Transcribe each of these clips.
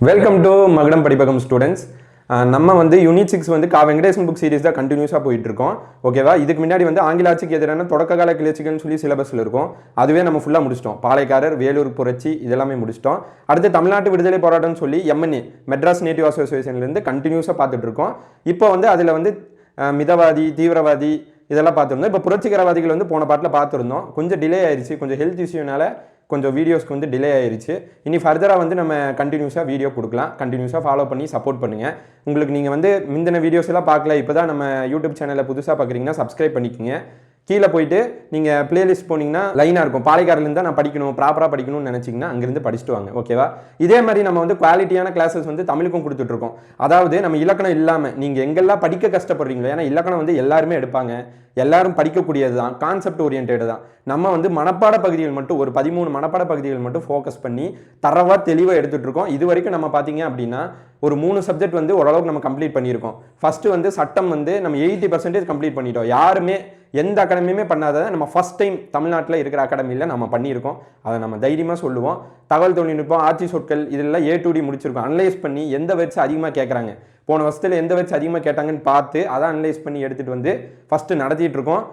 Welcome to மகுடம் படிப்பகம் students. நம்ம வந்து யூனிட் 6 வந்து வெங்கடேசன் புக் சீரிஸ் தான் கண்டினியூஸாக போயிட்டு இருக்கோம். ஓகேவா? இதுக்கு முன்னாடி வந்து ஆங்கில ஆட்சிக்கு எதிரான தொடக்க கால கிளர்ச்சிகள்னு சொல்லி சிலபஸில் இருக்கும். அதுவே நம்ம ஃபுல்லாக முடிச்சிட்டோம். பாளையக்காரர், வேலூர் புரட்சி இதெல்லாமே முடிச்சிட்டோம். அடுத்து தமிழ்நாட்டு விடுதலை போராட்டம்னு சொல்லி எம்என்ஏ மெட்ராஸ் நேட்டிவ் அசோசியேஷன்லேருந்து கண்டினியூஸாக பார்த்துட்டு இருக்கோம். இப்போ வந்து அதில் வந்து மிதவாதி, தீவிரவாதி இதெல்லாம் பார்த்துருந்தோம். இப்போ புரட்சிகரவாதிகள் வந்து போன பாட்டில் பார்த்துருந்தோம். கொஞ்சம் டிலே ஆயிடுச்சு, கொஞ்சம் ஹெல்த் இஷ்யூனால கொஞ்சம் வீடியோஸ்க்கு வந்து டிலே ஆயிடுச்சு. இனி ஃபர்தராக வந்து நம்ம கண்டினியூஸாக வீடியோ கொடுக்கலாம். கண்டினியூஸாக ஃபாலோ பண்ணி சப்போர்ட் பண்ணுங்கள். உங்களுக்கு நீங்கள் வந்து முந்தின வீடியோஸ் எல்லாம் பார்க்கல, இப்போ தான் நம்ம யூடியூப் சேனலில் புதுசாக பார்க்குறீங்கன்னா சப்ஸ்கிரைப் பண்ணிக்கோங்க. கீழே போயிட்டு நீங்கள் பிளேலிஸ்ட் போனீங்கன்னா லைனாக இருக்கும். பாளையக்காரிலேருந்து தான் நான் படிக்கணும், ப்ராப்பராக படிக்கணும்னு நினச்சிங்கன்னா அங்கேருந்து படிச்சுட்டு வாங்க. ஓகேவா? இதே மாதிரி நம்ம வந்து குவாலிட்டியான கிளாஸஸ் வந்து தமிழுக்கும் கொடுத்துட்ருக்கோம். அதாவது நம்ம இலக்கணம் இல்லாமல் நீங்கள் எங்கெல்லாம் படிக்க கஷ்டப்படுறீங்களோ, ஏன்னா இலக்கணம் வந்து எல்லாருமே எடுப்பாங்க, எல்லாரும் படிக்கக்கூடியது தான், கான்செப்ட் ஓரியன்டேடு தான். நம்ம வந்து மனப்பாட பகுதிகள் மட்டும் ஒரு 13 மனப்பாட பகுதிகள் மட்டும் ஃபோக்கஸ் பண்ணி தரவாக தெளிவாக எடுத்துகிட்டு இருக்கோம். இது வரைக்கும் நம்ம பார்த்தீங்க அப்படின்னா ஒரு 3 சப்ஜெக்ட் வந்து ஓரளவுக்கு நம்ம கம்ப்ளீட் பண்ணியிருக்கோம். ஃபர்ஸ்ட் வந்து சட்டம் வந்து நம்ம 80% கம்ப்ளீட் பண்ணிட்டோம். யாருமே எந்த அகாடமியுமே பண்ணாததை நம்ம ஃபர்ஸ்ட் டைம் தமிழ்நாட்டில் இருக்கிற அகாடமியில் நம்ம பண்ணியிருக்கோம். அதை நம்ம தைரியமாக சொல்லுவோம். தகவல் தொழில்நுட்பம், ஆட்சி சொற்கள் இதெல்லாம் A to D முடிச்சிருக்கோம். அனலைஸ் பண்ணி எந்த வேர்ட்ஸ் அதிகமாக கேட்குறாங்க, போன வருஷத்தில் எந்த வேர்ட்ஸ் அதிகமாக கேட்டாங்கன்னு பார்த்து அதை அனலைஸ் பண்ணி எடுத்துகிட்டு வந்து ஃபஸ்ட்டு நடத்திட்டு இருக்கோம்.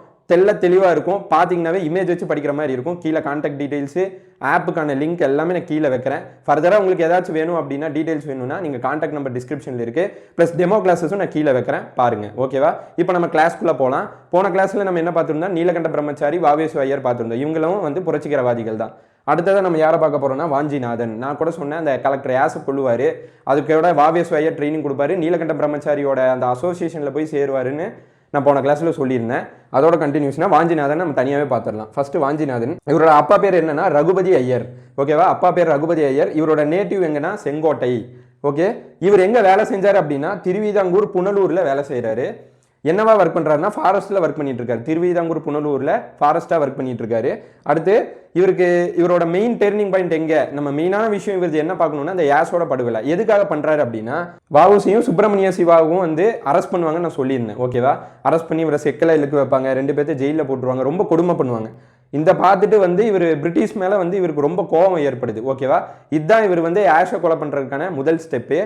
தெளிவாக இருக்கும். பார்த்தீங்கன்னாவே இமேஜ் வச்சு படிக்கிற மாதிரி இருக்கும். கீழே கான்டாக்ட் டீடைல்ஸு, ஆப்புக்கான லிங்க் எல்லாமே நான் கீழே வைக்கிறேன். ஃபர்தராக உங்களுக்கு ஏதாச்சும் வேணும் அப்படின்னா, டீடைல்ஸ் வேணும்னா நீங்கள் கான்டாக்ட் நம்பர் டிஸ்கிரிப்ஷனில் இருக்குது. ப்ளஸ் டெமோ கிளாஸஸும் நான் கீழே வைக்கிறேன், பாருங்கள். ஓகேவா? இப்போ நம்ம கிளாஸ்க்குள்ளே போகலாம். போன கிளாஸில் நம்ம என்ன பார்த்துருந்தோம்? நீலகண்ட பிரம்மச்சாரி, வாவேசு ஐயர் பார்த்துருந்தோம். இவங்களும் வந்து புரட்சிகரவாதிகள் தான். அடுத்ததான் நம்ம யாரை பார்க்க போகிறோம்னா வாஞ்சிநாதன். நான் கூட சொன்னேன், அந்த கலெக்டர் யாசை கொள்ளுவார், அதுக்கோட வாவேசு ஐயர் ட்ரைனிங் கொடுப்பாரு, நீலகண்ட பிரம்மச்சாரியோட அந்த அசோசியேஷனில் போய் சேருவாருன்னு நான் போன கிளாஸில் சொல்லியிருந்தேன். அதோட கண்டினியூஸ்னா வாஞ்சிநாதன் நம்ம தனியாகவே பார்த்துடலாம். ஃபர்ஸ்ட் வாஞ்சிநாதன், இவரோட அப்பா பேர் என்னன்னா ரகுபதி ஐயர். ஓகேவா? அப்பா பேர் ரகுபதி ஐயர். இவரோட நேட்டிவ் எங்கன்னா செங்கோட்டை. ஓகே, இவர் எங்கே வேலை செஞ்சார் அப்படின்னா திருவிதாங்கூர் புனலூரில் வேலை செய்கிறாரு. என்னவா ஒர்க் பண்ணுறாருன்னா ஃபாரஸ்ட்டில் ஒர்க் பண்ணிட்டு இருக்காரு. திருவிதாங்கூர் புனலூரில் ஃபாரஸ்ட்டாக ஒர்க் பண்ணிட்டு இருக்காரு. அடுத்து இவரோட மெயின் டேர்னிங் பாயிண்ட் எங்கே, நம்ம மெயினான விஷயம் இவர் என்ன பார்க்கணும்னா இந்த யாசோட படுகொலை எதுக்காக பண்ணுறாரு அப்படின்னா, வஉசியும் சுப்பிரமணிய சிவாவும் வந்து அரெஸ்ட் பண்ணுவாங்கன்னு நான் சொல்லியிருந்தேன். ஓகேவா? அரெஸ்ட் பண்ணி இவரை செக்கலை இழுக்க வைப்பாங்க, 2 பேர்த்த ஜெயிலில் போட்டுருவாங்க, ரொம்ப கொடுமை பண்ணுவாங்க. இந்த பார்த்துட்டு வந்து இவர் பிரிட்டிஷ் மேலே வந்து இவருக்கு ரொம்ப கோபம் ஏற்படுது. ஓகேவா? இதுதான் இவர் வந்து யாஷை கொலை பண்ணுறதுக்கான முதல் ஸ்டெப்பு.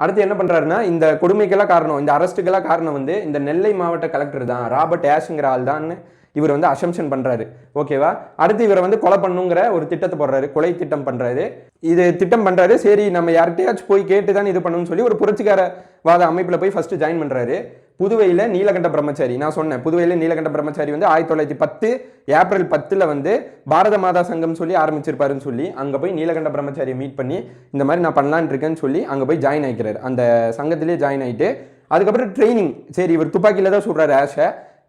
அடுத்து என்ன பண்ணுறாருன்னா, இந்த கொடுமைக்கெல்லாம் காரணம், இந்த அரெஸ்ட்டுக்கெல்லாம் காரணம் வந்து இந்த நெல்லை மாவட்ட கலெக்டர் தான், ராபர்ட் ஆஷ்ங்கிற ஆள் தான் இவர் வந்து அசம்ஷன் பண்ணுறாரு. ஓகேவா? அடுத்து இவரை வந்து கொலை பண்ணுங்கிற ஒரு திட்டத்தை போடுறாரு, கொலை திட்டம் பண்ணுறாரு. இது திட்டம் பண்ணுறாரு. சரி, நம்ம யார்கிட்டயாச்சும் போய் கேட்டு தான் இது பண்ணணும்னு சொல்லி ஒரு புரட்சிகரவாத அமைப்பில் போய் ஃபர்ஸ்ட் ஜாயின் பண்ணுறாரு. புதுவையில் நீலகண்ட பிரம்மச்சாரி, நான் சொன்னேன் புதுவையில் நீலகண்ட பிரம்மச்சாரி வந்து 1910 ஏப்ரல் 10 வந்து பாரத மாதா சங்கம் சொல்லி ஆரம்பிச்சிருப்பாருன்னு சொல்லி அங்கே போய் நீலகண்ட பிரம்மச்சாரியை மீட் பண்ணி இந்த மாதிரி நான் பண்ணலான் இருக்கேன்னு சொல்லி அங்கே போய் ஜாயின் ஆகிக்கிறார். அந்த சங்கத்திலே ஜாயின் ஆகிட்டு அதுக்கப்புறம் ட்ரைனிங். சரி, இவர் துப்பாக்கியில் தான் சொல்கிறாரு ஆஷை.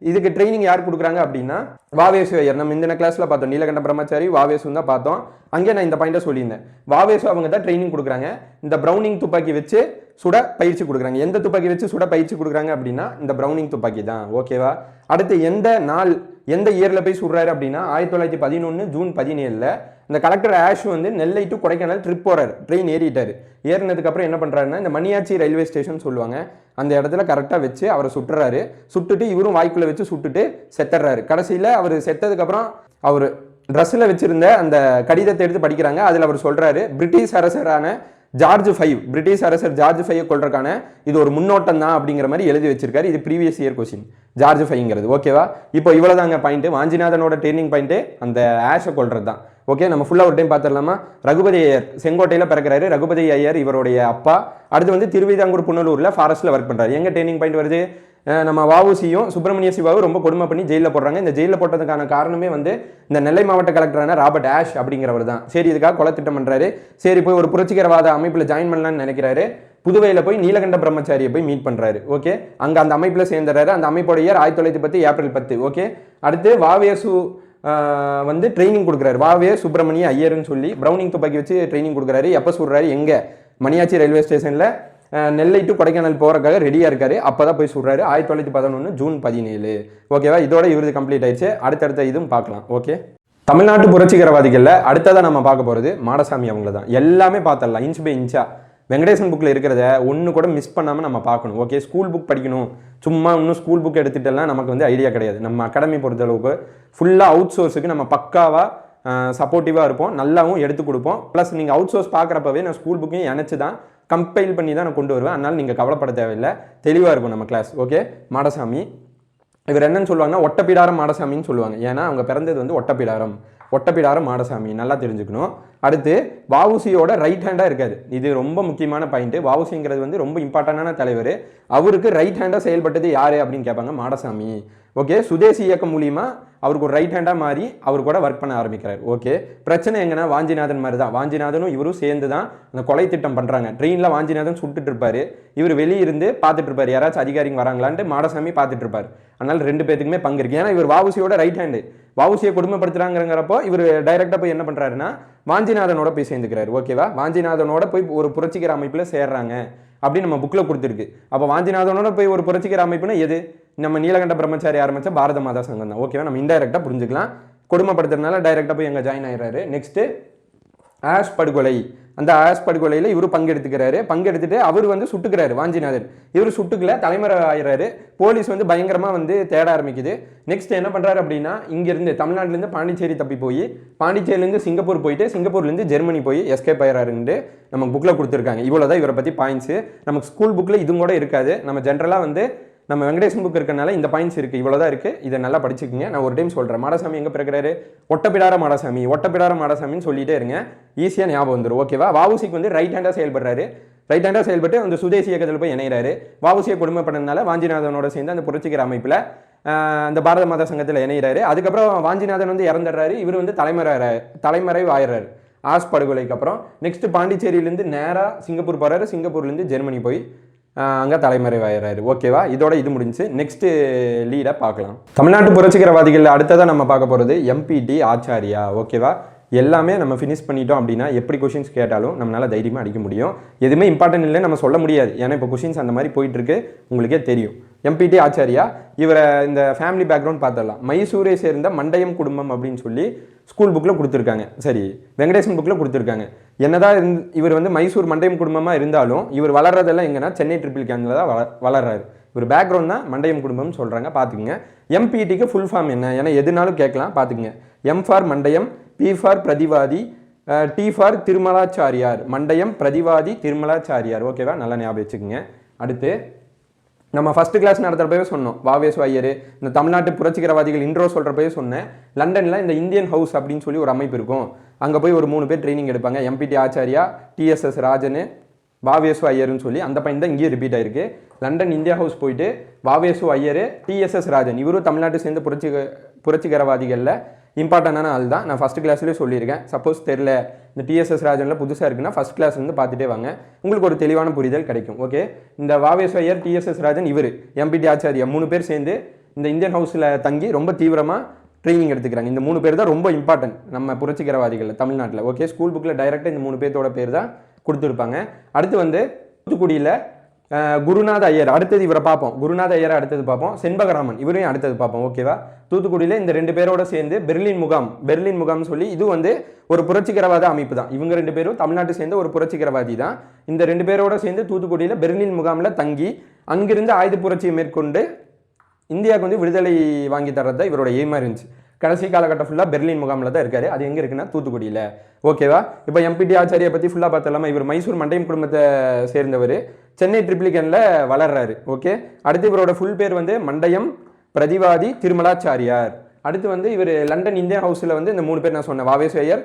இதுக்கு ட்ரைனிங் யார் கொடுக்குறாங்க அப்படின்னா வாவேசு ஐயர். நம்ம இந்த கிளாஸில் பார்த்தோம், நீலகண்ட பிரம்மச்சாரி வாவேசு தான் பார்த்தோம். அங்கே நான் இந்த பாயிண்ட்டை சொல்லியிருந்தேன். வாவேசு அவங்க தான் ட்ரைனிங் கொடுக்குறாங்க. இந்த ப்ரௌனிங் துப்பாக்கி வச்சு சுட பயிற்சி கொடுக்குறாங்க. எந்த துப்பாக்கி வச்சு சுட பயிற்சி கொடுக்குறாங்க அப்படின்னா இந்த ப்ரௌனிங் துப்பாக்கி தான். ஓகேவா? அடுத்து எந்த நாள் எந்த இயரில் போய் சுடுறாரு அப்படின்னா 1911 ஜூன் 17 இந்த கலெக்டர் ஆஷ் வந்து நெல்லை டு கொடைக்கானல் ட்ரிப் போறாரு. ட்ரெயின் ஏறிட்டாரு. ஏறினதுக்கப்புறம் என்ன பண்ணுறாருன்னா இந்த மணியாச்சி ரயில்வே ஸ்டேஷன் சொல்லுவாங்க, அந்த இடத்துல கரெக்டாக வச்சு அவரை சுட்டுறாரு. சுட்டுட்டு இவரும் வாய்க்குள்ளே வச்சு சுட்டுட்டு செத்துறாரு. கடைசியில் அவர் செத்ததுக்கப்புறம் அவர் ட்ரெஸ்ஸில் வச்சிருந்த அந்த கடிதத்தை எடுத்து படிக்கிறாங்க. அதில் அவர் சொல்கிறாரு, பிரிட்டிஷ் அரசரான ஜார்ஜ் 5, பிரிட்டிஷ் அரசர் ஜார்ஜ் 5 கொள்றதுக்கான இது ஒரு முன்னோட்டம் தான் அப்படிங்கிற மாதிரி எழுதி வச்சிருக்காரு. இது ப்ரீவியஸ் இயர் கொஸ்டின், ஜார்ஜ் 5ங்கிறது. ஓகேவா? இப்போ இவ்வளோதாங்க பாயிண்ட். வாஞ்சிநாதனோட ட்ரைனிங் பாயிண்ட்டு அந்த ஆஷை கொள்றது தான். ஓகே, நம்ம ஃபுல்லாக ஒரு டைம் பார்த்துடலாமா? ரகுபதி ஐயர் செங்கோட்டையில் பிறக்கிறாரு. ரகுபதி ஐயர் இவருடைய அப்பா. அடுத்து வந்து திருவிதாங்கூர் புனலூரில் ஃபாரஸ்ட்டில் ஒர்க் பண்ணுறாரு. எங்கே ட்ரைனிங் பாயிண்ட் வருது? நம்ம வஉசியும் சுப்பிரமணிய சிவாவும் ரொம்ப கொடுமை பண்ணி ஜெயிலில் போடுறாங்க. இந்த ஜெயிலில் போட்டதுக்கான காரணமே வந்து இந்த நெல்லை மாவட்ட கலெக்டரான ராபர்ட் ஆஷ் அப்படிங்கிறவர் தான். சரி, இதுக்காக கொலை திட்டம் பண்ணுறாரு. சரி, போய் ஒரு புரட்சிகரவாத அமைப்பில் ஜாயின் பண்ணலான்னு நினைக்கிறாரு. புதுவையில் போய் நீலகண்ட பிரம்மச்சாரியை போய் மீட் பண்ணுறாரு. ஓகே, அங்கே அந்த அமைப்பில் சேர்ந்துறாரு. அந்த அமைப்போட இயர் 1910 ஏப்ரல் 10. ஓகே, அடுத்து வாவேசு வந்து ட்ரைனிங் கொடுக்குறாரு. வாவே சுப்பிரமணிய ஐயர்னு சொல்லி ப்ரௌனிங் துப்பாக்கி வச்சு ட்ரைனிங் கொடுக்குறாரு. எப்போ சுடுறாரு? எங்கே? மணியாச்சி ரயில்வே ஸ்டேஷனில் நெல்லை டு கொடைக்கானல் போகிறக்காக ரெடியாக இருக்காரு. அப்போ தான் போய் சுடுறாரு. 1911 ஜூன் 17. ஓகேவா? இதோட இவரது கம்ப்ளீட் ஆயிடுச்சு. அடுத்தடுத்த இதுவும் பார்க்கலாம். ஓகே, தமிழ்நாட்டு புரட்சிகரவாதிகளில் அடுத்ததான் நம்ம பார்க்க போகிறது மாடசாமி அவங்கள தான். எல்லாமே பார்த்துடலாம் இன்ச் பை இன்ச்சா. வெங்கடேசன் புக்கில் இருக்கிறத ஒன்று கூட மிஸ் பண்ணாமல் நம்ம பார்க்கணும். ஓகே, ஸ்கூல் புக் படிக்கணும், சும்மா இன்னும் ஸ்கூல் புக் எடுத்துகிட்டெல்லாம் நமக்கு வந்து ஐடியா கிடையாது. நம்ம அகாடமி பொறுத்தளவுக்கு ஃபுல்லாக அவுட் சோர்ஸுக்கு நம்ம பக்காவாக சப்போர்ட்டிவாக இருப்போம், நல்லாவும் எடுத்து கொடுப்போம். ப்ளஸ் நீங்கள் அவுட் சோர்ஸ் பார்க்குறப்பவே நான் ஸ்கூல் புக்கையும் இணைச்சி தான் கம்பைல் பண்ணி தான் நான் கொண்டு வருவேன். அதனால் நீங்கள் கவலைப்பட தேவையில்லை, தெளிவாக இருக்கும் நம்ம கிளாஸ். ஓகே, மாடசாமி இவர் என்னன்னு சொல்லுவாங்கன்னா ஒட்டப்பிடாரம் மாடசாமின்னு சொல்லுவாங்க. ஏன்னா அவங்க பிறந்தது வந்து ஒட்டப்பிடாரம் மாடசாமி, நல்லா தெரிஞ்சுக்கணும். அடுத்து வஉசியோட ரைட் ஹேண்டாக இருக்காது, இது ரொம்ப முக்கியமான பாயிண்ட்டு. வஉசிங்கிறது வந்து ரொம்ப இம்பார்ட்டண்டான தலைவர். அவருக்கு ரைட் ஹேண்டாக செயல்பட்டது யார் அப்படின்னு கேட்பாங்க, மாடசாமி. ஓகே, சுதேசி இயக்கம் மூலியமா அவருக்கு ஒரு ரைட் ஹேண்டாக மாறி அவர் கூட ஒர்க் பண்ண ஆரம்பிக்கிறார். ஓகே, பிரச்சனை எங்கன்னா வாஞ்சிநாதன் மாதிரி தான். வாஞ்சிநாதனும் இவரும் சேர்ந்து தான் அந்த கொலை திட்டம் பண்ணுறாங்க. ட்ரெயினில் வாஞ்சிநாதன் சுட்டுட்டு இருப்பாரு, இவர் வெளியிருந்து பார்த்துட்டு இருப்பார், யாராச்சும் அதிகாரிங்க வராங்களான்ட்டு மாடசாமி பார்த்துட்டு இருப்பார். அதனால் 2 பேத்துக்குமே பங்கு இருக்கு. ஏன்னா இவர் வஉசியோட ரைட் ஹேண்டு, வஉசியை கொடுமைப்படுத்துறாங்கிறப்போ இவர் டைரெக்டாக போய் என்ன பண்ணுறாருன்னா வாஞ்சிநாதனோட போய் சேர்ந்துக்கிறாரு. ஓகேவா, வாஞ்சிநாதனோட போய் ஒரு புரட்சிகர அமைப்பில் சேர்றாங்க அப்படின்னு நம்ம புக்கில் கொடுத்துருக்கு. அப்போ வாஞ்சிநாதனோட போய் ஒரு புரட்சிகர அமைப்புனா எது, நம்ம நீலகண்ட பிரம்மச்சாரி ஆரம்பிச்ச பாரத மாதா சங்கம் தான். ஓகேவா, நம்ம இன்டைரக்டாக புரிஞ்சுக்கலாம். கொடுமைப்படுத்துறதுனால டைரெக்டாக போய் எங்கே ஜாயின் ஆயிடுறாரு. நெக்ஸ்ட்டு ஆஷ் படுகொலை, அந்த ஆஷ் படுகொலையில் இவர் பங்கெடுத்துக்கிறாரு. பங்கெடுத்துட்டு அவர் வந்து சுட்டுக்கிறாரு வாஞ்சிநாதன். இவர் சுட்டுக்கல, தலைமறை ஆயிடுறாரு. போலீஸ் வந்து பயங்கரமாக வந்து தேட ஆரம்பிக்குது. நெக்ஸ்ட் என்ன பண்ணுறாரு அப்படின்னா இங்கேருந்து தமிழ்நாட்டிலேருந்து பாண்டிச்சேரி தப்பி போய் பாண்டிச்சேரியிலேருந்து சிங்கப்பூர் போயிட்டு சிங்கப்பூர்லேருந்து ஜெர்மனி போய் எஸ்கேப் ஆயிடுறாருன்னு நமக்கு புக்கில் கொடுத்துருக்காங்க. இவ்வளோ தான் இவரை பற்றி பாயிண்ட்ஸு. நமக்கு ஸ்கூல் புக்கில் இதுவும் கூட இருக்காது. நம்ம ஜென்ரலாக வந்து நம்ம வெங்கடேசன் புக் இருக்கனால இந்த பாயிண்ட்ஸ் இருக்குது, இவ்வளோ தான் இருக்குது. இதை நல்லா படிச்சுக்கோங்க. நான் ஒரு டைம் சொல்கிறேன். மாடசாமி எங்கே பிறக்கிறாரு, ஒட்டப்பிடார மாடசாமின்னு சொல்லிட்டே இருங்க, ஈஸியாக ஞாபகம் வந்துடும். ஓகேவா, வஉசிக்கு வந்து ரைட் ஹேண்டாக செயல்படுறாரு. ரைட் ஹேண்டாக செயல்பட்டு அந்த சுதேசி இயக்கத்தில் போய் இணைகிறாரு. வஉசியை கொடுமை பண்ணதுனால வாஞ்சிநாதனோட சேர்ந்து அந்த புரட்சிகர அமைப்பில் அந்த பாரத மாதா சங்கத்தில் இணைகிறாரு. அதுக்கப்புறம் வாஞ்சிநாதன் வந்து இறந்துடுறாரு. இவர் வந்து தலைமறைவு ஆயிடுறாரு ஆஷ் படுகொலைக்கு அப்புறம். நெக்ஸ்ட் பாண்டிச்சேரியிலேருந்து நேராக சிங்கப்பூர் போகிறாரு. சிங்கப்பூர்லேருந்து ஜெர்மனி போய் அங்கே தலைமறைவாயிறாரு. ஓகேவா, இதோட இது முடிஞ்சு. நெக்ஸ்ட் லீடை பார்க்கலாம். தமிழ்நாட்டு புரட்சிகரவாதிகள் அடுத்ததான் நம்ம பார்க்க போகிறது எம்பிடி ஆச்சாரியா. ஓகேவா, எல்லாமே நம்ம ஃபினிஷ் பண்ணிட்டோம் அப்படின்னா எப்படி கொஷின்ஸ் கேட்டாலும் நம்மளால் தைரியமாக அடிக்க முடியும். எதுவுமே இம்பார்ட்டன்ட் இல்லை நம்ம சொல்ல முடியாது, ஏன்னா இப்போ கொஷின்ஸ் அந்த மாதிரி போயிட்டுருக்கு, உங்களுக்கே தெரியும். எம்பிடி ஆச்சாரியா, இவரை இந்த ஃபேமிலி பேக்ரவுண்ட் பார்த்துடலாம். மைசூரை சேர்ந்த மண்டயம் குடும்பம் அப்படின்னு சொல்லி ஸ்கூல் புக்கில் கொடுத்துருக்காங்க. சரி, வெங்கடேசன் புக்கில் கொடுத்துருக்காங்க. என்னதான் இவர் வந்து மைசூர் மண்டயம் குடும்பமாக இருந்தாலும் இவர் வளர்றதெல்லாம் எங்கன்னா சென்னை ட்ரிபிள் கேனில் தான் வளர்றாரு. இவர் பேக்ரவுண்ட் தான் மண்டயம் குடும்பம்னு சொல்கிறாங்க, பார்த்துக்குங்க. எம்பிடிக்கு ஃபுல் ஃபார்ம் என்ன, ஏன்னா எதுனாலும் கேட்கலாம், பார்த்துக்குங்க. M for Mandayam, P for Prativadi, T for Tirumalacharyar. Mandayam Prativadi Tirumalacharyar. ஓகேவா, நல்லா ஞாபகம் வச்சுக்கோங்க. அடுத்து நம்ம ஃபஸ்ட்டு கிளாஸ் நடத்துகிறப்பவே சொன்னோம், வாவேசு ஐயர் இந்த தமிழ்நாட்டு புரட்சிகரவாதிகள் இன்ட்ரோ சொல்கிறப்பவே சொன்னேன். லண்டனில் இந்த இந்தியன் ஹவுஸ் அப்படின்னு சொல்லி ஒரு அமைப்பு இருக்கும், அங்கே போய் ஒரு 3 பேர் ட்ரைனிங் எடுப்பாங்க. எம்பிடி ஆச்சாரியா, டிஎஸ்எஸ் ராஜன், வாவேசு ஐயர்னு சொல்லி அந்த பையன் தான் இங்கேயும் ரிப்பீட் ஆயிருக்கு. லண்டன் இந்தியா ஹவுஸ் போயிட்டு வாவேசு ஐயர், டிஎஸ்எஸ் ராஜன், இவரும் தமிழ்நாட்டை சேர்ந்த புரட்சிகரவாதிகளில் இம்பார்ட்டண்டான ஆள் தான். நான் ஃபஸ்ட் கிளாஸ்லேயே சொல்லியிருக்கேன். சப்போஸ் தெரில இந்த டிஎஸ்எஸ் ராஜனில் புதுசாக இருக்குன்னா ஃபஸ்ட் கிளாஸ்லேருந்து பார்த்துட்டே வாங்க, உங்களுக்கு ஒரு தெளிவான புரிதல் கிடைக்கும். ஓகே, இந்த வாவேசு ஐயர், டிஎஸ்எஸ் ராஜன், இவர் எம்பிடி ஆச்சாரியா 3 பேர் சேர்ந்து இந்த இந்தியன் ஹவுஸில் தங்கி ரொம்ப தீவிரமாக ட்ரைனிங் எடுத்துக்கிறாங்க. இந்த 3 பேர் தான் ரொம்ப இம்பார்ட்டன்ட் நம்ம புரட்சிகரவாதிகள் தமிழ்நாட்டில். ஓகே, ஸ்கூல் புக்கில் டைரெக்டாக இந்த 3 பேர்த்தோட பேர் தான் கொடுத்துருப்பாங்க. அடுத்து வந்து தூத்துக்குடியில் குருநாத ஐயர், அடுத்தது இவரை பார்ப்போம். குருநாத ஐயரை அடுத்தது பார்ப்போம். செண்பகராமன் இவரையும் அடுத்தது பார்ப்போம். ஓகேவா, தூத்துக்குடியில் இந்த 2 பேரோட சேர்ந்து பெர்லின் முகாம் சொல்லி இது வந்து ஒரு புரட்சிகரவாத அமைப்பு தான். இவங்க 2 பேரும் தமிழ்நாட்டை சேர்ந்த ஒரு புரட்சிகரவாதி தான். இந்த 2 பேரோட சேர்ந்து தூத்துக்குடியில் பெர்லின் முகாமில் தங்கி அங்கிருந்து ஆயுத புரட்சியை மேற்கொண்டு இந்தியாவுக்கு வந்து விடுதலை வாங்கி தர்றது தான் இவரோட எய்மாக இருந்துச்சு. கடைசி காலகட்டம் ஃபுல்லாக பெர்லின் முகாமில் தான் இருக்காரு. அது எங்கே இருக்குன்னா தூத்துக்குடியில். ஓகேவா, இப்போ எம்பிடி ஆச்சாரியை பற்றி ஃபுல்லாக பார்த்தலாமா. இவர் மைசூர் மண்டையம் குடும்பத்தை சேர்ந்தவர், சென்னை ட்ரிப்ளிகனில் வளர்றாரு. ஓகே, அடுத்து இவரோட ஃபுல் பேர் வந்து மண்டயம் பிரதிவாதி திருமலாச்சாரியார். அடுத்து வந்து இவர் லண்டன் இந்தியன் ஹவுஸில் வந்து இந்த 3 பேர் நான் சொன்னேன், வாவேசு ஐயர்,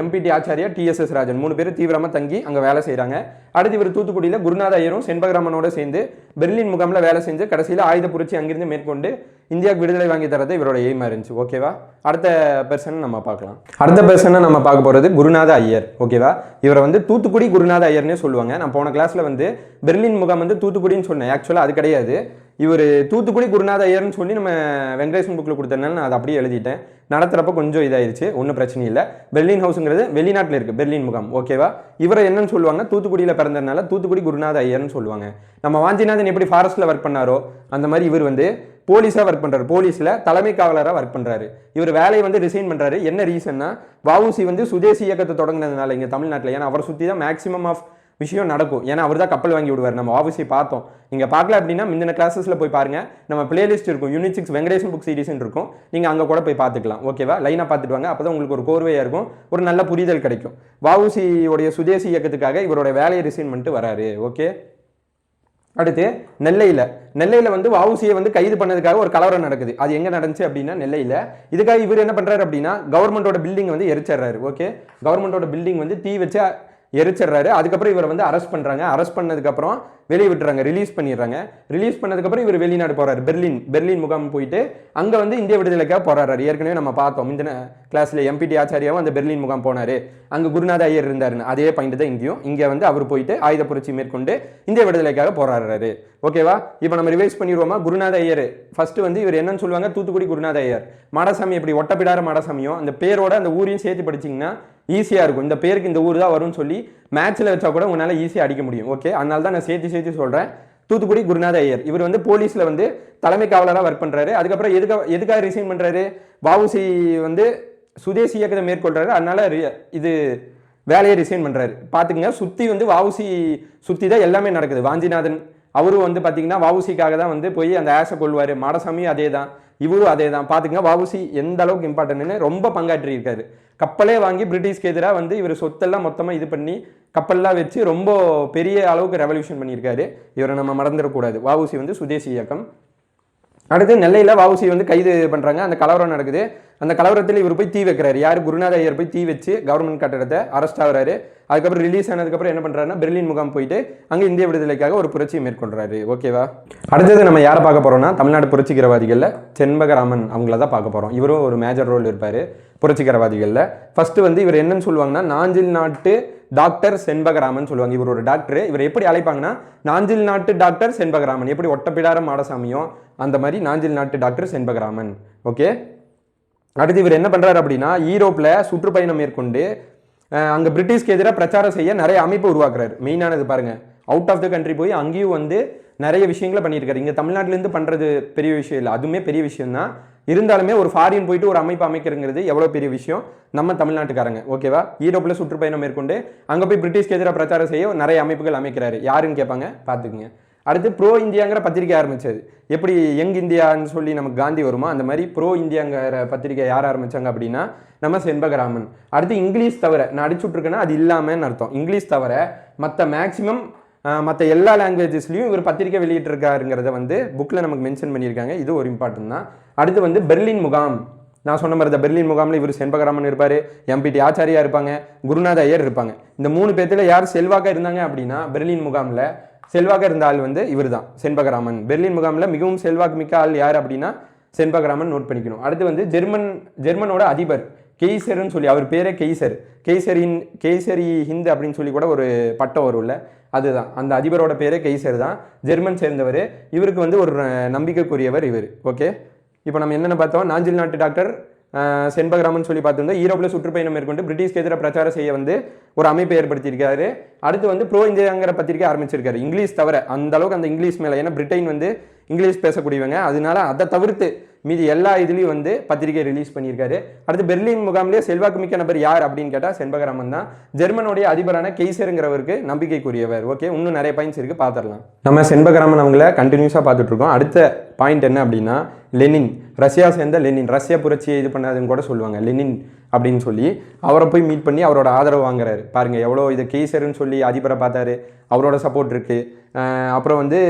எம்பிடி ஆச்சாரியா, டிஎஸ்எஸ் ராஜன் 3 பேர் தீவிரமாக தங்கி அங்கே வேலை செய்கிறாங்க. அடுத்து இவர் தூத்துக்குடியில் குருநாத ஐயரும் செண்பகராமனோட சேர்ந்து பெர்லின் முகாமில் வேலை செஞ்சு கடைசியில் ஆயுத புரட்சி அங்கிருந்து மேற்கொண்டு இந்தியாவுக்கு விடுதலை வாங்கி தரது இவரோட எய்மாக இருந்துச்சு. ஓகேவா, அடுத்த பெர்சன் நம்ம பார்க்கலாம். அடுத்த பெர்சனை நம்ம பார்க்க போகிறது குருநாத ஐயர். ஓகேவா, இவரை வந்து தூத்துக்குடி குருநாத ஐயர்னே சொல்லுவாங்க. நான் போன கிளாஸில் வந்து பெர்லின் முகாம் வந்து தூத்துக்குடின்னு சொன்னேன், ஆக்சுவலாக அது கிடையாது. இவர் தூத்துக்குடி குருநாத ஐயர்னு சொல்லி நம்ம வெங்கடேசன் புக்கில் கொடுத்ததுனால நான் அதை அப்படியே எழுதிட்டேன். நடத்துகிறப்ப கொஞ்சம் இதாயிருச்சு, ஒன்றும் பிரச்சனை இல்லை. பெர்லின் ஹவுஸுங்கிறது வெளிநாட்டில் இருக்குது, பெர்லின் முகாம். ஓகேவா, இவரை என்னன்னு சொல்லுவாங்க, தூத்துக்குடியில் பிறந்ததுனால தூத்துக்குடி குருநாத ஐயர்னு சொல்லுவாங்க. நம்ம வாஞ்சிநாதன் எப்படி ஃபாரஸ்ட்டில் ஒர்க் பண்ணாரோ அந்த மாதிரி இவர் வந்து போலீஸாக ஒர்க் பண்ணுறாரு, போலீஸில் தலைமை காவலராக ஒர்க் பண்ணுறாரு. இவர் வேலையை வந்து ரிசைன் பண்ணுறாரு. என்ன ரீசன்னா வஉசி வந்து சுதேசி இயக்கத்தை தொடங்கினதுனால இங்கே தமிழ்நாட்டில், ஏன்னா அவரை சுற்றி தான் மேக்ஸிமம் ஆஃப் விஷயம் நடக்கும். ஏன்னா அவர் தான் கப்பல் வாங்கி விடுவார். நம்ம ஆஃபீஸை பார்த்தோம். நீங்கள் பார்க்கல அப்படின்னா முந்தின கிளாஸஸில் போய் பாருங்கள். நம்ம பிளேலிஸ்ட் இருக்கும், யூனிட் 6 வெங்கடேசன் புக் சீரிஸ்ன்னு இருக்கும். நீங்கள் அங்கே கூட போய் பார்த்துக்கலாம். ஓகேவா? லைனாக பார்த்துட்டு வாங்க. அப்போ தான் உங்களுக்கு ஒரு கோர்வையாக இருக்கும், ஒரு நல்ல புரிதல் கிடைக்கும். வஉசியோடைய சுதேசி இயக்கத்துக்காக இவரோட வேலையை ரிசைன் பண்ணிட்டு வராரு. ஓகே, அடுத்து நெல்லையில் வந்து வஉசியை வந்து கைது பண்ணதுக்காக ஒரு கலவரம் நடக்குது. அது எங்கே நடந்துச்சு அப்படின்னா நெல்லையில். இதுக்காக இவர் என்ன பண்ணுறாரு அப்படின்னா கவர்மெண்டோட பில்டிங் வந்து எரிச்சிடுறாரு. ஓகே, கவர்மெண்டோட பில்டிங் வந்து தீ வச்சு எரிச்சிடுறாரு. அதுக்கப்புறம் இவரை வந்து அரெஸ்ட் பண்ணுறாங்க. அரெஸ்ட் பண்ணதுக்கப்புறம் வெளியே விட்டுறாங்க, ரிலீஸ் பண்ணிடுறாங்க. ரிலீஸ் பண்ணதுக்கப்புறம் இவர் வெளிநாடு போகிறாரு, பெர்லின் முகாம் போயிட்டு அங்கே வந்து இந்திய விடுதலைக்காக போராடுறாரு. ஏற்கனவே நம்ம பார்த்தோம் இந்த கிளாஸில் எம்பிடி ஆச்சாரியாவும் அந்த பெர்லின் முகாம் போனார். அங்கே குருநாத ஐயர் இருந்தாருன்னு அதே பாயிண்ட் தான் இங்கேயும். இங்கே வந்து அவர் போயிட்டு ஆயுத புரட்சி மேற்கொண்டு இந்திய விடுதலைக்காக போராடுறாரு. ஓகேவா? இப்போ நம்ம ரிவைஸ் பண்ணிடுவோமா? குருநாத ஐயர் ஃபர்ஸ்ட் வந்து இவர் என்னன்னு சொல்லுவாங்க, தூத்துக்குடி குருநாத ஐயர். மாடசாமி எப்படி ஒட்டப்பிடார மாடசாமியும் அந்த பேரோட அந்த ஊரையும் சேர்த்து படிச்சிங்கன்னா ஈஸியாக இருக்கும். இந்த பேருக்கு இந்த ஊர் தான் வரும்னு சொல்லி மேட்ச்சில் வச்சா கூட உங்களால் ஈஸியாக அடிக்க முடியும். ஓகே, அதனால தான் நான் சேர்த்து சொல்கிறேன். தூத்துக்குடி குருநாத ஐயர் இவர் வந்து போலீஸில் வந்து தலைமை காவலராக ஒர்க் பண்ணுறாரு. அதுக்கப்புறம் எதுக்காக ரிசைன் பண்ணுறாரு? வஉசி வந்து சுதேசி இயக்கத்தை மேற்கொள்றாரு. அதனால இது வேலையை ரிசைன் பண்ணுறாரு. பார்த்துக்குங்க, சுற்றி வந்து வஉசி சுற்றி தான் எல்லாமே நடக்குது. வாஞ்சிநாதன் அவரும் வந்து பார்த்தீங்கன்னா வஉசிக்காக தான் வந்து போய் அந்த ஆசை கொள்வார். மாடசாமியும் அதே தான், இவரும் அதே தான். பார்த்துங்க, வஉசி எந்த அளவுக்கு இம்பார்ட்டன்ட்னு ரொம்ப பங்காற்றி இருக்காரு. கப்பலே வாங்கி பிரிட்டிஷ்க்கு எதிராக வந்து இவர் சொத்தெல்லாம் மொத்தமாக இது பண்ணி கப்பல்லாம் வச்சு ரொம்ப பெரிய அளவுக்கு ரெவல்யூஷன் பண்ணியிருக்காரு. இவரை நம்ம மறந்துடக்கூடாது. வஉசி வந்து சுதேசி இயக்கம். அடுத்து நெல்லையில் வஉசி வந்து கைது பண்ணுறாங்க. அந்த கலவரம் நடக்குது. அந்த கலவரத்தில் இவர் போய் தீ வைக்கிறாரு. யார்? குருநாத ஐயர் போய் தீ வச்சு கவர்மெண்ட் கட்டடத்தை அரெஸ்ட் ஆகுறாரு. அதுக்கப்புறம் ரிலீஸ் ஆனதுக்கப்புறம் என்ன பண்ணுறாருன்னா பெர்லின் முகாம் போயிட்டு அங்கே இந்திய விடுதலைக்காக ஒரு புரட்சியை மேற்கொள்றாரு. ஓகேவா? அடுத்தது நம்ம யாரை பார்க்க போகிறோம்னா தமிழ்நாடு புரட்சிகரவாதிகளில் செண்பகராமன் அவங்கள தான் பார்க்க போகிறோம். இவரும் ஒரு மேஜர் ரோல் இருப்பார் புரட்சிகரவாதிகளில். ஃபர்ஸ்ட் வந்து இவர் என்னன்னு சொல்லுவாங்கன்னா நாஞ்சில் நாட்டு டாக்டர் செண்பகராமன் சொல்லுவாங்க. இவர் ஒரு டாக்டர். இவர் எப்படி அழைப்பாங்கன்னா நாஞ்சில் நாட்டு டாக்டர் செண்பகராமன். எப்படி ஒட்டப்பிடாரம் மாடசாமியும் அந்த மாதிரி நாஞ்சில் நாட்டு டாக்டர் செண்பகராமன். ஓகே, அடுத்து இவர் என்ன பண்ணுறாரு அப்படின்னா ஈரோப்பில் சுற்றுப்பயணம் மேற்கொண்டு அங்கே பிரிட்டிஷ்க்கு எதிராக பிரச்சாரம் செய்ய நிறைய அமைப்பு உருவாக்குறாரு. மெயினானது பாருங்க, அவுட் ஆஃப் த கண்ட்ரி போய் அங்கேயும் வந்து நிறைய விஷயங்களை பண்ணியிருக்காரு. இங்கே தமிழ்நாட்டிலேருந்து பண்ணுறது பெரிய விஷயம் இல்லை, அதுவுமே பெரிய விஷயம் தான். இருந்தாலுமே ஒரு ஃபாரின் போயிட்டு ஒரு அமைப்பு அமைக்கிறங்கிறது எவ்வளோ பெரிய விஷயம் நம்ம தமிழ்நாட்டுக்காரங்க. ஓகேவா? ஈரோப்பில் சுற்றுப்பயணம் மேற்கொண்டு அங்கே போய் பிரிட்டிஷ்க்கு எதிராக பிரச்சாரம் செய்ய நிறைய அமைப்புகள் அமைக்கிறாரு. யாருன்னு கேட்பாங்க, பார்த்துக்குங்க. அடுத்து ப்ரோ இந்தியாங்கிற பத்திரிகை ஆரம்பிச்சது. எப்படி யங் இந்தியான்னு சொல்லி நமக்கு காந்தி வருமா, அந்த மாதிரி ப்ரோ இந்தியாங்கிற பத்திரிகை யார் ஆரம்பிச்சாங்க அப்படின்னா நம்ம செண்பகராமன். அடுத்து இங்கிலீஷ் தவிர, நான் அடிச்சுட்ருக்கேன்னா அது இல்லாமல் அர்த்தம். இங்கிலீஷ் தவிர மற்ற மேக்சிமம் மற்ற எல்லா லாங்குவேஜஸ்லையும் இவர் பத்திரிக்கை வெளியிட்டிருக்காருங்கிறத வந்து புக்கில் நமக்கு மென்ஷன் பண்ணியிருக்காங்க. இது ஒரு இம்பார்ட்டன் தான். அடுத்து வந்து பெர்லின் முகாம். நான் சொன்ன மாதிரி தான் பெர்லின் முகாமில் இவர் செண்பகராமன் இருப்பார், எம்பிடி ஆச்சாரியா இருப்பாங்க, குருநாத ஐயர் இருப்பாங்க. இந்த 3 பேர்த்துல யார் செல்வாக்காக இருந்தாங்க அப்படின்னா பெர்லின் முகாமில் செல்வாக்காக இருந்த ஆள் வந்து இவர் தான், செண்பகராமன். பெர்லின் முகாமில் மிகவும் செல்வாக்கு மிக்க ஆள் யார் அப்படின்னா செண்பகராமன். நோட் பண்ணிக்கணும். அடுத்து வந்து ஜெர்மனோட அதிபர் கெய்சர்னு சொல்லி, அவர் பேரே கெய்சர், கேசரி ஹிந்த் அப்படின்னு சொல்லி கூட ஒரு பட்டம் வரும்ல, அதுதான். அந்த அதிபரோட பேரே கெய்சர் தான், ஜெர்மன் சேர்ந்தவர். இவருக்கு வந்து ஒரு நம்பிக்கைக்குரியவர் இவர். ஓகே, இப்போ நம்ம என்னென்ன பார்த்தோம், நாஞ்சில் நாட்டு டாக்டர் செண்பகராமன் சொல்லி பார்த்துருந்தோம். ஈரோப்பில் சுற்றுப்பயணம் மேற்கொண்டு பிரிட்டிஷ்க்கு எதிராக பிரச்சாரம் செய்ய வந்து ஒரு அமைப்பை ஏற்படுத்தியிருக்காரு. அடுத்து வந்து ப்ரோ இந்தியாங்கிற பத்திரிக்கை ஆரம்பிச்சிருக்காரு. இங்கிலீஷ் தவிர அந்த அளவுக்கு அந்த இங்கிலீஷ் மேலே, ஏன்னா பிரிட்டன் வந்து இங்கிலீஷ் பேசக்கூடியவங்க, அதனால அதை தவிர்த்து மீதி எல்லா இதுலேயும் வந்து பத்திரிகை ரிலீஸ் பண்ணியிருக்காரு. அடுத்து பெர்லின் முகாம்லேயே செல்வாக்கு மிக்க நபர் யார் அப்படின்னு கேட்டால் செண்பகராமன் தான். ஜெர்மனுடைய அதிபரான கெய்சருங்கிறவருக்கு நம்பிக்கைக்குரியவர். ஓகே, இன்னும் நிறைய பாயிண்ட்ஸ் இருக்குது, பார்த்துடலாம். நம்ம செண்பகராமன் அவங்கள கண்டினியூஸாக பார்த்துட்டு இருக்கோம். அடுத்த பாயிண்ட் என்ன அப்படின்னா லெனின், ரஷ்யா சேர்ந்த லெனின், ரஷ்யா புரட்சியை இது பண்ணாதுன்னு கூட சொல்லுவாங்க லெனின் அப்படின்னு சொல்லி. அவரை போய் மீட் பண்ணி அவரோட ஆதரவு வாங்குறாரு. பாருங்க எவ்வளோ இது, கெய்சர்னு சொல்லி அதிபரை பார்த்தாரு, அவரோட சப்போர்ட் இருக்குது. அப்புறம் வந்து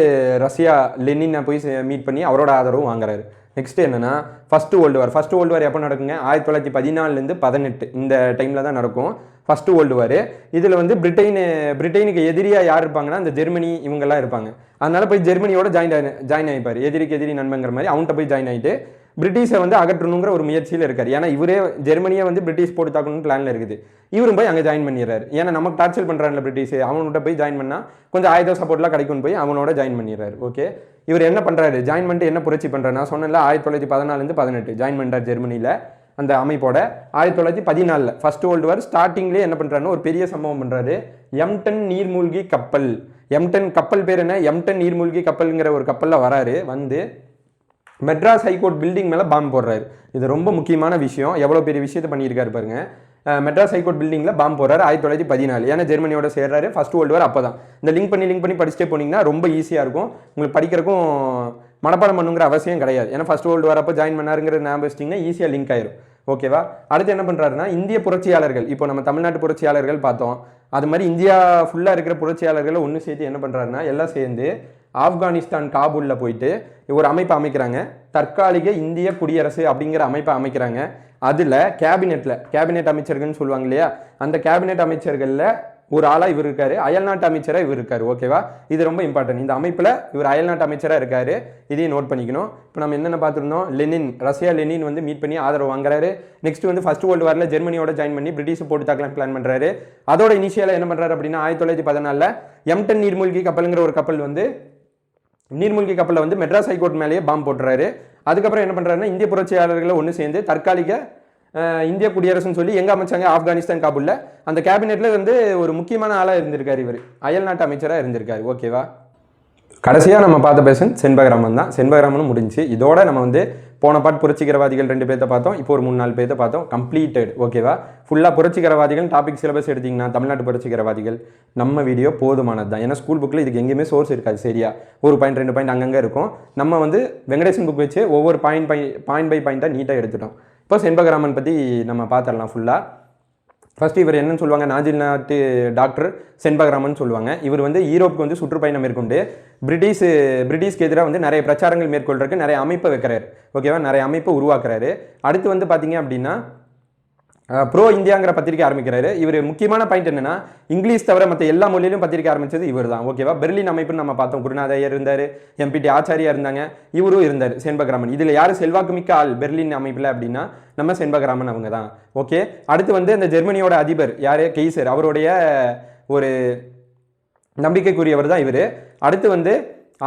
ரஷ்யா லெனினை போய் மீட் பண்ணி அவரோட ஆதரவும் வாங்குறாரு. நெக்ஸ்ட் என்னன்னா ஃபர்ஸ்ட் வேர்ல்டு வார் எப்போ நடக்குங்க, 1914 to 18 இந்த டைமில் தான் நடக்கும் ஃபர்ஸ்ட் வேர்ல்டு வார். இதில் வந்து பிரிட்டனுக்கு எதிரியாக யார் இருப்பாங்கன்னா இந்த ஜெர்மனி இவங்கெல்லாம் இருப்பாங்க. அதனால போய் ஜெர்மனியோட ஜாயின் ஆகிப்பார். எதிரிக்கு எதிரி நண்பங்கிற மாதிரி அவன்கிட்ட போய் ஜாயின் ஆகிட்டு பிரிட்டிஷை வந்து அகற்றணுங்கிற ஒரு முயற்சியில் இருக்கார். ஏன்னா இவரே ஜெர்மனியை வந்து பிரிட்டிஷ் போட்டு தாக்கணும்னு பிளானில் இருக்குது. இவரும் போய் அங்கே ஜாயின் பண்ணிடுறாரு. ஏன்னா நமக்கு டார்ச்சர் பண்ணுறாங்கல்ல பிரிட்டிஷ், அவன்கிட்ட போய் ஜாயின் பண்ணால் கொஞ்சம் ஆயுத சப்போர்ட்லாம் கிடைக்கும்னு போய் அவனோட ஜாயின் பண்ணிடுறாரு. ஓகே, இவர் என்ன பண்ணுறாரு, ஜாயின் பண்ணிட்டு என்ன புரட்சி பண்ணுறாரு, நான் சொன்னல 1914 to 18 ஜாயின் பண்ணுறாரு ஜெர்மனியில் அந்த அமைப்போட. 1914 ஃபர்ஸ்ட் வேர்ல்டு வார் ஸ்டார்டிங்லேயே என்ன பண்ணுறாருன்னு ஒரு பெரிய சம்பவம் பண்ணுறாரு. எம்டன் நீர்மூழ்கி கப்பல், எம்டன் கப்பல் பேர் என்ன, எம்டன் நீர்மூழ்கி கப்பலுங்கிற ஒரு கப்பலில் வராரு. வந்து மெட்ராஸ் ஹைகோர்ட் பில்டிங் மேலே பாம்பு போடுறாரு. இது ரொம்ப முக்கியமான விஷயம், எவ்வளோ பெரிய விஷயத்தை பண்ணியிருக்காரு பாருங்க. மெட்ராஸ் ஹைகோர்ட் பில்டிங்கில் பாம்பு போடுறாரு 1914. ஏன்னா ஜெர்மனியோட சேர்றாரு, ஃபர்ஸ்ட் வேர்ல்டு வார் அப்போ தான். இந்த லிங்க் பண்ணி படிச்சுட்டே போனீங்கன்னா ரொம்ப ஈஸியாக இருக்கும், உங்களுக்கு படிக்கிறக்கும் மனப்பாடம் பண்ணுங்கிற அவசியம் கிடையாது. ஏன்னா ஃபர்ஸ்ட் வேர்ல்டு வார் அப்போ ஜாயின் பண்ணாருங்கிற ஞாபகம் வச்சிட்டிங்கன்னா ஈஸியாக லிங்க் ஆயிரும். ஓகேவா? அடுத்து என்ன பண்ணுறாருன்னா இந்திய புரட்சியாளர்கள், இப்போ நம்ம தமிழ்நாட்டு புரட்சியாளர்கள் பார்த்தோம், அது மாதிரி இந்தியா ஃபுல்லாக இருக்கிற புரட்சியாளர்களை ஒன்று சேர்த்து என்ன பண்ணுறாருன்னா எல்லாம் சேர்ந்து ஆப்கானிஸ்தான் காபூலில் போயிட்டு ஒரு அமைப்பை அமைக்கிறாங்க, தற்காலிக இந்திய குடியரசு அப்படிங்கிற அமைப்பை அமைக்கிறாங்க. அதில் கேபினெட் அமைச்சர்கள்னு சொல்லுவாங்க இல்லையா, அந்த கேபினெட் அமைச்சர்களில் ஒரு ஆளாக இவர் இருக்காரு, அயல்நாட்டு அமைச்சராக இவர் இருக்காரு. ஓகேவா? இது ரொம்ப இம்பார்ட்டன்ட். இந்த அமைப்பில் இவர் அயல்நாட்டு அமைச்சராக இருக்காரு, இதையும் நோட் பண்ணிக்கணும். இப்போ நம்ம என்னென்ன பார்த்துருந்தோம், ரஷ்யா லெனின் வந்து மீட் பண்ணி ஆதரவு வாங்குறாரு. நெக்ஸ்ட் வந்து ஃபர்ஸ்ட் வேர்ல்டு வாரில் ஜெர்மனியோட ஜாயின் பண்ணி பிரிட்டிஷ் போட்டு தாக்கலாம் பிளான் பண்ணுறாரு. அதோட இனிஷியலாக என்ன பண்ணுறாரு அப்படின்னா 1914 எம்டன் நீர்மூழ்கி கப்பலுங்கிற ஒரு கப்பல் வந்து நீர்மூழ்கி கப்பலில் வந்து மெட்ராஸ் ஹைகோர்ட் மேலேயே பாம்பு போட்டுறாரு. அதுக்கப்புறம் என்ன பண்ணுறாருன்னா இந்திய புரட்சியாளர்களை ஒன்று சேர்ந்து தற்காலிக இந்திய குடியரசுன்னு சொல்லி எங்கே அமைச்சாங்க, ஆப்கானிஸ்தான் காபூலில். அந்த கேபினெட்ல வந்து ஒரு முக்கியமான ஆளாக இருந்திருக்காரு, இவர் அயல்நாட்டு அமைச்சராக இருந்திருக்காரு. ஓகேவா? கடைசியாக நம்ம பார்த்த பேசன் செண்பகராமன் தான். செண்பகராமனும் முடிஞ்சு. இதோட நம்ம வந்து போன பாட் புரட்சிகரவாதிகள் 2 பேர்த்த பார்த்தோம், இப்போ ஒரு 3-4 பேர்த்த பார்த்தோம். கம்ப்ளீட்டட். ஓகேவா? ஃபுல்லாக புரட்சிகரவாதிகள் டாபிக் சிலபஸ் எடுத்திங்கன்னா தமிழ்நாட்டு புரட்சிகரவாதிகள் நம்ம வீடியோ போதுமானது தான். ஏன்னா ஸ்கூல் புக்கில் இதுக்கு எங்கேயுமே சோர்ஸ் இருக்காது. சரியா? ஒரு பாயிண்ட் 2 பாயிண்ட் அங்கங்கே இருக்கும். நம்ம வந்து வெங்கடேசன் புக் வச்சு ஒவ்வொரு பாயிண்ட் பை பாயிண்ட்டாக நீட்டாக எடுத்துட்டோம். இப்போ செண்பகராமன் பற்றி நம்ம பார்த்துடலாம் ஃபுல்லாக. ஃபர்ஸ்ட் இவர் என்னன்னு சொல்லுவாங்க, நாஜில் நாட்டு டாக்டர் செண்பகராமன் சொல்லுவாங்க. இவர் வந்து யூரோப்புக்கு வந்து சுற்றுப்பயணம் மேற்கொண்டு பிரிட்டிஷ்க்கு எதிராக வந்து நிறைய பிரச்சாரங்கள் மேற்கொள்றதுக்கு நிறைய அமைப்பை வைக்கிறாரு. ஓகேவா? நிறைய அமைப்பை உருவாக்குறாரு. அடுத்து வந்து பார்த்தீங்க அப்படின்னா ப்ரோ இந்தியாங்கிற பத்திரிக்கை ஆரம்பிக்கிறாரு. இவர் முக்கியமான பாயிண்ட் என்னன்னா இங்கிலீஷ் தவிர மற்ற எல்லா மொழியிலும் பத்திரிக்கை ஆரம்பிச்சது இவர் தான். ஓகேவா? பெர்லின் அமைப்புன்னு நம்ம பார்த்தோம், குருநாத ஐயர் இருந்தார், எம்பிடி ஆச்சாரியா இருந்தாங்க, இவரும் இருந்தார் செண்பகராமன். இதில் யார் செல்வாக்கு மிக்க ஆள் பெர்லின் அமைப்பில் அப்படின்னா நம்ம செண்பகராமன் அவங்க தான். ஓகே. அடுத்து வந்து இந்த ஜெர்மனியோட அதிபர் யார், கெய்சர், அவருடைய ஒரு நம்பிக்கைக்குரியவர் தான் இவர். அடுத்து வந்து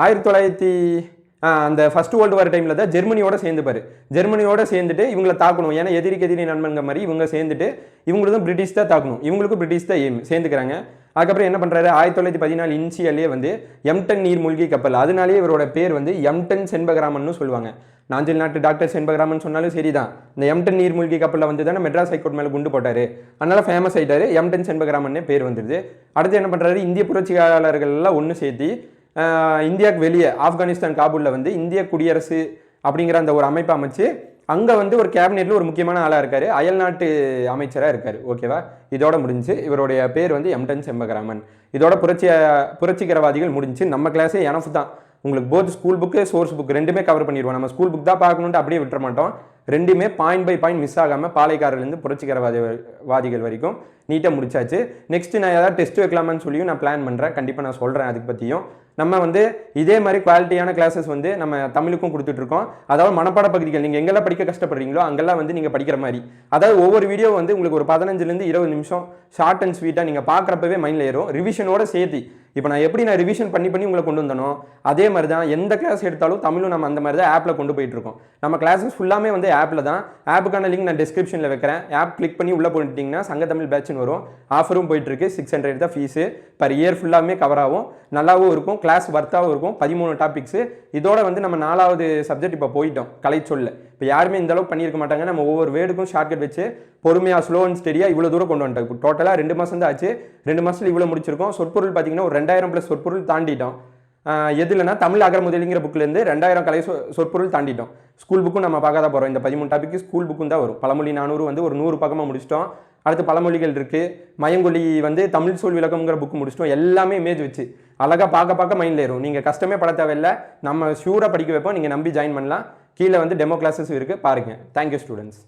1900 அந்த ஃபர்ஸ்ட் வேர்ல்டு வார் டைமில் தான் ஜெர்மனியோட சேர்ந்துப்பார். ஜெர்மனியோட சேர்ந்துட்டு இவங்களை தாக்கணும், ஏன்னா எதிரிக்கு எதிரி நண்பன்கிற மாதிரி இவங்க சேர்ந்துட்டு இவங்களுக்கும் பிரிட்டிஷ் தான் தாக்கணும், இவங்களுக்கும் பிரிட்டிஷ் தான் எய்ம், சேர்ந்துக்கிறாங்க. அதுக்கப்புறம் என்ன பண்ணுறாரு, 1914 இன்சியல்லே வந்து எம்டன் நீர்மூழ்கி கப்பல், அதனாலேயே இவரோட பேர் வந்து எம்டன் செண்பகராமன் சொல்லுவாங்க. நாஞ்சில் நாட்டு டாக்டர் செண்பகராமன் சொன்னாலும் சரிதான், இந்த எம்டன் நீர்மூழ்கி கப்பலில் வந்து தானே மெட்ராஸ் ஹைகோர்ட் மேலே குண்டு போட்டார், அதனால ஃபேமஸ் ஆகிட்டாரு, எம்டன் செண்பகராமன் பேர் வந்துடுது. அடுத்து என்ன பண்ணுறாரு, இந்திய புரட்சியாளர்கள் எல்லாம் ஒன்று சேர்த்து இந்தியாவுக்கு வெளியே ஆப்கானிஸ்தான் காபூலில் வந்து இந்திய குடியரசு அப்படிங்கிற அந்த ஒரு அமைப்பை அமைச்சு அங்கே வந்து ஒரு கேபினெட்டில் ஒரு முக்கியமான ஆளாக இருக்கார், அயல்நாட்டு அமைச்சராக இருக்கார். ஓகேவா? இதோட முடிஞ்சு. இவருடைய பேர் வந்து எம்டன் செண்பகராமன். இதோட புரட்சிகரவாதிகள் முடிஞ்சு. நம்ம கிளாஸே எனஃப் தான். உங்களுக்கு both school book source book ரெண்டுமே கவர் பண்ணிடுவோம். நம்ம ஸ்கூல் புக் தான் பார்க்கணுன்ட்டு அப்படியே விட்டுற மாட்டோம். ரெண்டுமே பாயிண்ட் பை பாயிண்ட் மிஸ் ஆகாமல் பாலைக்காரர்லேருந்து புரட்சிகரவாதிகள் வரைக்கும் நீட்டாக முடிச்சாச்சு. நெக்ஸ்ட் நான் ஏதாவது டெஸ்ட் வைக்கலாமான்னு சொல்லியும் நான் பிளான் பண்ணுறேன், கண்டிப்பாக நான் சொல்கிறேன் அதுக்கு பற்றியும். நம்ம வந்து இதே மாதிரி குவாலிட்டியான கிளாஸஸ் வந்து நம்ம தமிழுக்கும் கொடுத்துட்ருக்கோம். அதாவது மனப்பாட பகுதிகள் நீங்கள் எங்கெல்லாம் படிக்க கஷ்டப்படுறீங்களோ அங்கெல்லாம் வந்து நீங்கள் படிக்கிற மாதிரி, அதாவது ஒவ்வொரு வீடியோ வந்து உங்களுக்கு ஒரு 15 20 நிமிஷம் ஷார்ட் அண்ட் ஸ்வீட்டாக நீங்கள் பார்க்குறப்பவே மைண்டில் ஏறும், ரிவிஷனோட சேர்த்து. இப்போ நான் எப்படி ரிவிஷன் பண்ணி உங்களை கொண்டு வந்தனோ அதே மாதிரி தான் எந்த கிளாஸ் எடுத்தாலும் தமிழும் நம்ம அந்த மாதிரி தான் ஆப்பில் கொண்டு போயிட்டு இருக்கோம். நம்ம கிளாஸஸ் ஃபுல்லாமே வந்து ஆப்பில் தான். ஆப்புக்கான லிங்க் நான் டிஸ்கிரிப்ஷனில் வைக்கிறேன். ஆப் கிளிக் பண்ணி உள்ளே போயிட்டீங்கன்னா சங்க தமிழ் பேட்ச்னு வரும். ஆஃபரும் போயிட்டுருக்கு. 600 தான் ஃபீஸு. பர் இயர் ஃபுல்லாமே கவர் ஆகும், நல்லாவும் இருக்கும், கிளாஸ் வர்த்தாகவும் இருக்கும். 13 டாபிக்ஸு. இதோட வந்து நம்ம 4வது சப்ஜெக்ட் இப்போ போயிட்டோம், கலைச்சொல்ல. இப்போ யாருமே இந்த அளவுக்கு பண்ணியிருக்க மாட்டாங்க. நம்ம ஒவ்வொரு வேர்டுக்கும் ஷார்ட்கட் வச்சு பொறுமையாக ஸ்லோ அண்ட் ஸ்டெடியாக இவ்வளோ தூரம் கொண்டு வந்துட்டோம். இப்போ டோட்டலாக 2 மாதம் தான் ஆச்சு. 2 மாதத்தில் இவ்வளோ முடிச்சிருக்கோம். சொற்பொருள் பார்த்தீங்கன்னா ஒரு 2000+ சொற்பொருள் தாண்டிட்டோம். எதுலன்னா தமிழ் அகர முதலிங்கிற புக்லேருந்து 2000 கலை சொற்பொருள் தாண்டிட்டோம். ஸ்கூல் புக்கும் நம்ம பார்க்க தான் போகிறோம். இந்த 13 டாபிக்கு ஸ்கூல் புக்கும் தான் வரும். பழமொழி 400 வந்து ஒரு 100 பக்கமாக முடிச்சிட்டோம். அடுத்து பழமொழிகள் இருக்குது. மயங்கொல்லி வந்து தமிழ் சொல் விளக்கம்ங்கிற புக்கு முடிச்சிட்டோம். எல்லாமே இமேஜ் வச்சு அழகாக பார்க்க மைண்டில் ஏறும். நீங்கள் கஷ்டமே பட தேவையில்லை, நம்ம ஷூராக படிக்க வைப்போம். நீங்கள் நம்பி ஜாயின் பண்ணலாம். கீழே வந்து டெமோ கிளாஸஸ் இருக்குது, பாருங்கள். Thank you students.